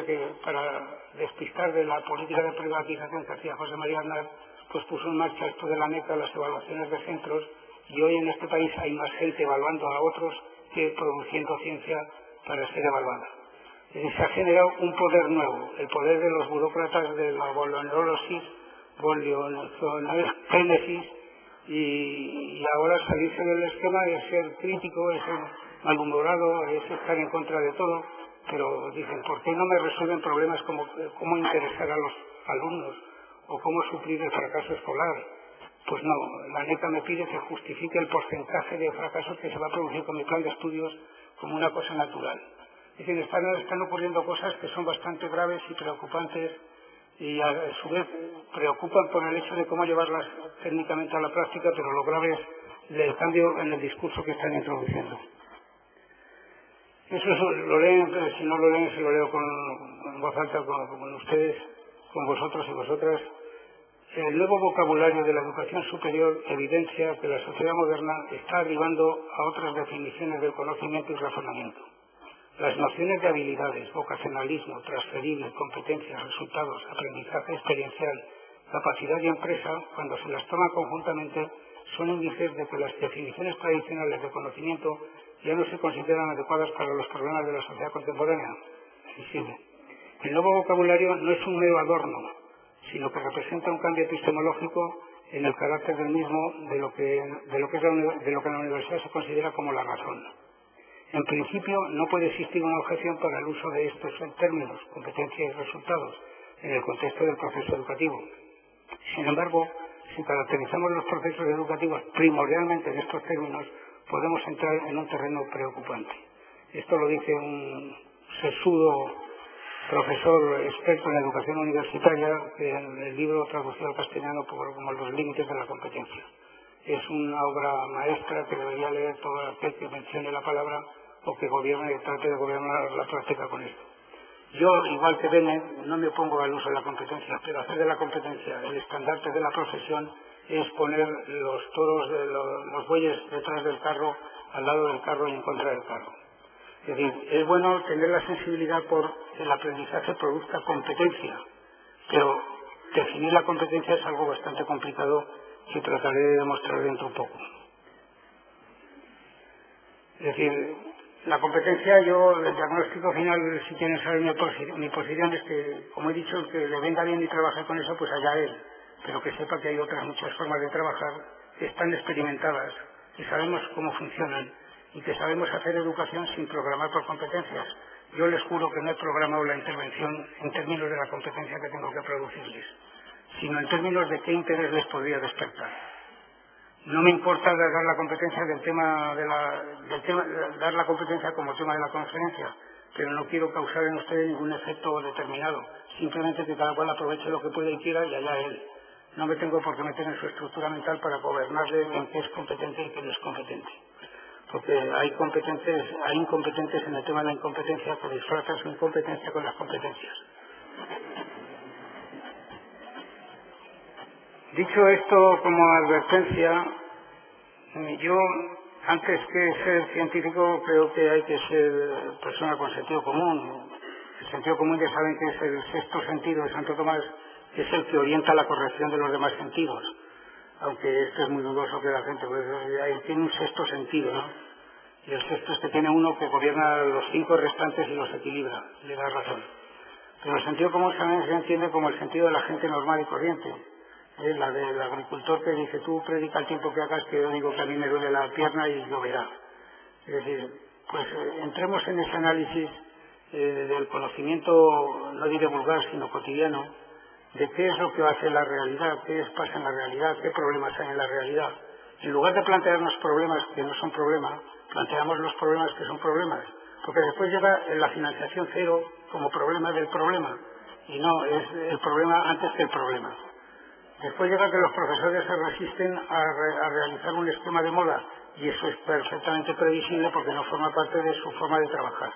que para despistar de la política de privatización que hacía José María Aznar, pues puso en marcha esto de la NECA, las evaluaciones de centros, y hoy en este país hay más gente evaluando a otros que produciendo ciencia para ser evaluada. Es decir, se ha generado un poder nuevo, el poder de los burócratas de la bolognosis, bolognogenesis, y ahora salirse del esquema es ser crítico, es ser malhumorado, es estar en contra de todo, pero dicen, ¿por qué no me resuelven problemas como cómo interesar a los alumnos o cómo suplir el fracaso escolar? Pues no, la NECA me pide que justifique el porcentaje de fracasos que se va a producir con mi plan de estudios como una cosa natural. Es decir, están ocurriendo cosas que son bastante graves y preocupantes, y a su vez preocupan por el hecho de cómo llevarlas técnicamente a la práctica, pero lo grave es el cambio en el discurso que están introduciendo. Eso lo leen, pero si no lo leen se lo leo en voz alta con ustedes, con vosotros y vosotras. El nuevo vocabulario de la educación superior evidencia que la sociedad moderna está arribando a otras definiciones del conocimiento y razonamiento. Las nociones de habilidades, vocacionalismo, transferible, competencias, resultados, aprendizaje experiencial, capacidad y empresa, cuando se las toma conjuntamente, son índices de que las definiciones tradicionales de conocimiento ya no se consideran adecuadas para los problemas de la sociedad contemporánea. El nuevo vocabulario no es un mero adorno, sino que representa un cambio epistemológico en el carácter del mismo de lo que en la universidad se considera como la razón. En principio, no puede existir una objeción para el uso de estos términos, competencia y resultados, en el contexto del proceso educativo. Sin embargo, si caracterizamos los procesos educativos primordialmente en estos términos, podemos entrar en un terreno preocupante. Esto lo dice un sesudo profesor experto en educación universitaria, que en el libro traducido al castellano como Los límites de la competencia. Es una obra maestra que debería leer todo aquel que mencione la palabra o que gobierne y trate de gobernar la práctica con esto. Yo, igual que Bennett, no me opongo al uso de la competencia, pero hacer de la competencia el estandarte de la profesión es poner los toros, los bueyes detrás del carro, al lado del carro y en contra del carro. Es decir, es bueno tener la sensibilidad por que el aprendizaje produzca competencia, pero definir la competencia es algo bastante complicado que trataré de demostrar dentro un poco. Es decir, la competencia, el diagnóstico final, si quieren saber mi posición, es que, como he dicho, el que le venga bien y trabaje con eso, pues allá él, pero que sepa que hay otras muchas formas de trabajar que están experimentadas, que sabemos cómo funcionan y que sabemos hacer educación sin programar por competencias. Yo les juro que no he programado la intervención en términos de la competencia que tengo que producirles, sino en términos de qué interés les podría despertar. No me importa dar la competencia dar la competencia como tema de la conferencia, pero no quiero causar en ustedes ningún efecto determinado, simplemente que cada cual aproveche lo que pueda y quiera y allá él. No me tengo por qué meter en su estructura mental para gobernarle en qué es competente y qué no es competente. Porque hay incompetentes en el tema de la incompetencia que disfrazan su incompetencia con las competencias. Dicho esto como advertencia, yo, antes que ser científico, creo que hay que ser persona con sentido común. El sentido común ya saben que es el sexto sentido de Santo Tomás, que es el que orienta la corrección de los demás sentidos. Aunque esto es muy dudoso que la gente, pues, tiene un sexto sentido, ¿no? Y el sexto es que tiene uno que gobierna los 5 restantes y los equilibra, le da razón. Pero el sentido común también se entiende como el sentido de la gente normal y corriente. La del agricultor que dice, tú predica el tiempo que hagas, que yo digo que a mí me duele la pierna y lloverá. Es decir, pues entremos en ese análisis del conocimiento, no diré vulgar, sino cotidiano, de qué es lo que hace la realidad, qué pasa en la realidad, qué problemas hay en la realidad. En lugar de plantearnos problemas que no son problemas, planteamos los problemas que son problemas, porque después llega la financiación cero como problema del problema, y no, es el problema antes que el problema. Después llega que los profesores se resisten a realizar un esquema de moda, y eso es perfectamente previsible porque no forma parte de su forma de trabajar.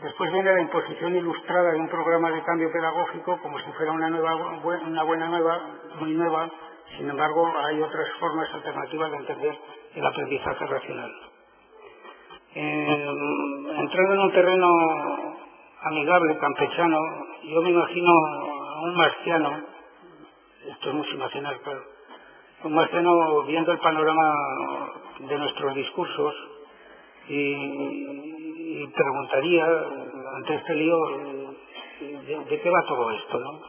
Después viene la imposición ilustrada de un programa de cambio pedagógico como si fuera una buena nueva, muy nueva. Sin embargo, hay otras formas alternativas de entender el aprendizaje racional. Entrando en un terreno amigable, campechano. Yo me imagino a un marciano, esto es mucho imaginar, claro, un marciano viendo el panorama de nuestros discursos y preguntaría ante este lío de qué va todo esto, ¿no?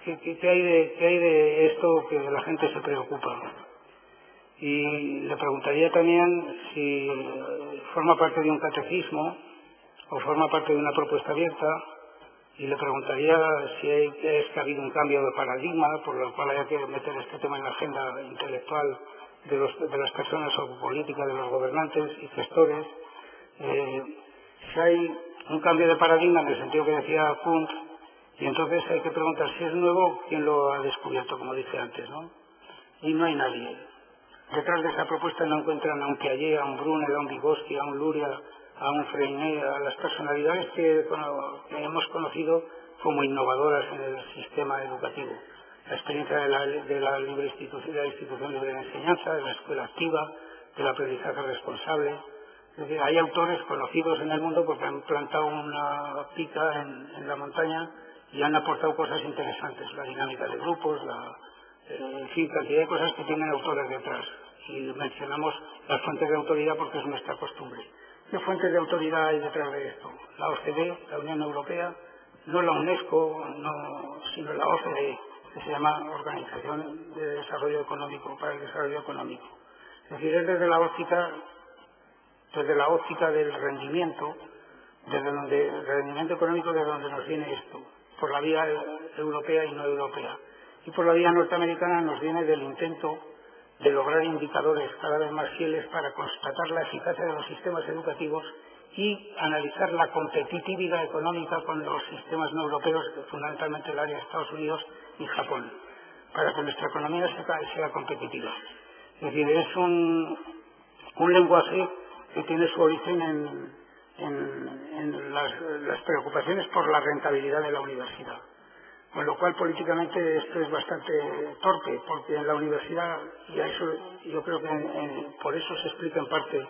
¿Qué hay de esto que la gente se preocupa? Y le preguntaría también si forma parte de un catecismo o forma parte de una propuesta abierta, y le preguntaría si es que ha habido un cambio de paradigma por lo cual haya que meter este tema en la agenda intelectual de las personas o política, de los gobernantes y gestores. Si hay un cambio de paradigma en el sentido que decía Kuhn, y entonces hay que preguntar si es nuevo, quién lo ha descubierto, como dije antes, ¿no? Y no hay nadie. Detrás de esa propuesta no encuentran a un Piaget, a un Brunner, a un Vygotsky, a un Luria, a un Freinet, a las personalidades que hemos conocido como innovadoras en el sistema educativo. La experiencia de la libre institución, de la institución libre de enseñanza, de la escuela activa, del aprendizaje responsable. Es decir, hay autores conocidos en el mundo porque han plantado una pica en la montaña y han aportado cosas interesantes, la dinámica de grupos, en fin, cantidad de cosas que tienen autores detrás. Y mencionamos las fuentes de autoridad porque es nuestra costumbre. ¿Qué fuentes de autoridad hay detrás de esto? La OCDE, la Unión Europea, no la UNESCO, sino la OCDE, que se llama Organización de Desarrollo Económico, para el Desarrollo Económico. Es decir, es desde la óptica del rendimiento, el rendimiento económico, de donde nos viene esto, por la vía europea y no europea. Y por la vía norteamericana nos viene del intento de lograr indicadores cada vez más fieles para constatar la eficacia de los sistemas educativos y analizar la competitividad económica con los sistemas no europeos, fundamentalmente el área de Estados Unidos y Japón, para que nuestra economía sea competitiva. Es decir, es un lenguaje que tiene su origen en las preocupaciones por la rentabilidad de la universidad. Con lo cual, políticamente, esto es bastante torpe, porque en la universidad, y a eso, yo creo que por eso se explica en parte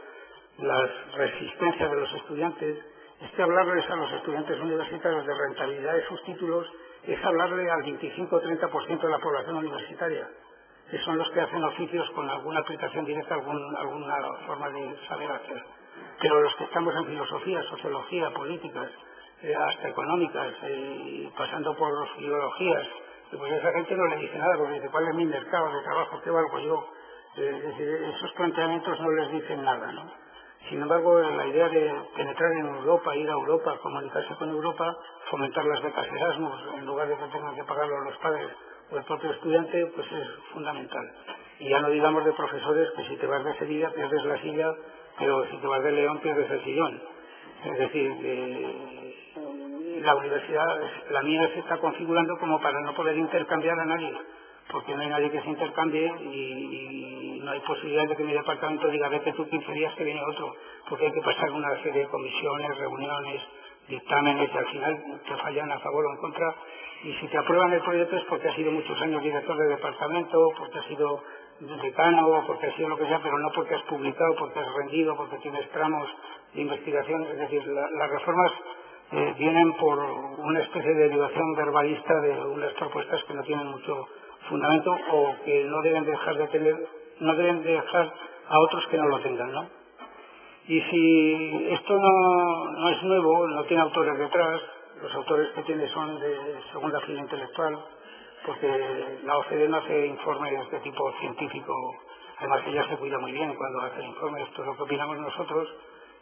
las resistencias de los estudiantes, es que hablarles a los estudiantes universitarios de rentabilidad de sus títulos es hablarle al 25-30% de la población universitaria, que son los que hacen oficios con alguna aplicación directa, alguna forma de saber hacer. Pero los que estamos en filosofía, sociología, políticas, hasta económicas, pasando por filologías, pues a esa gente no le dice nada, porque dice, ¿cuál es mi mercado de trabajo? ¿Qué valgo yo? Es decir, esos planteamientos no les dicen nada, ¿no? Sin embargo, la idea de penetrar en Europa, ir a Europa, comunicarse con Europa, fomentar las becas Erasmus, en lugar de que tengan que pagarlo los padres o el propio estudiante, pues es fundamental. Y ya no digamos de profesores, que si te vas de Sevilla pierdes la silla, pero si te vas de León pierdes el sillón. Es decir, la universidad, la mía, se está configurando como para no poder intercambiar a nadie, porque no hay nadie que se intercambie y no hay posibilidad de que mi departamento diga, vete tú 15 días que viene otro, porque hay que pasar una serie de comisiones, reuniones, dictámenes, y al final te fallan a favor o en contra. Y si te aprueban el proyecto es porque has sido muchos años director de departamento, porque has sido decano, porque has sido lo que sea, pero no porque has publicado, porque has rendido, porque tienes tramos de investigación. Es decir, las reformas vienen por una especie de derivación verbalista de unas propuestas que no tienen mucho fundamento o que no deben dejar a otros que no lo tengan, ¿no? Y si esto no es nuevo, no tiene autores detrás, los autores que tiene son de segunda fila intelectual, porque la OCDE no hace informes de tipo científico, además ella se cuida muy bien cuando hace informes, esto es lo que opinamos nosotros,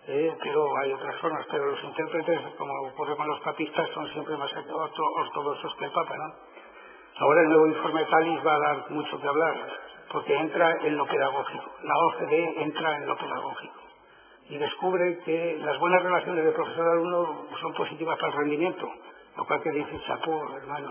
pero hay otras formas, pero los intérpretes, como ocurre con los papistas, son siempre más ortodoxos que el Papa, ¿no? Ahora el nuevo informe Talis va a dar mucho que hablar, porque entra en lo pedagógico, la OCDE entra en lo pedagógico y descubre que las buenas relaciones de profesor-alumno son positivas para el rendimiento, lo cual que dice chapó, hermano.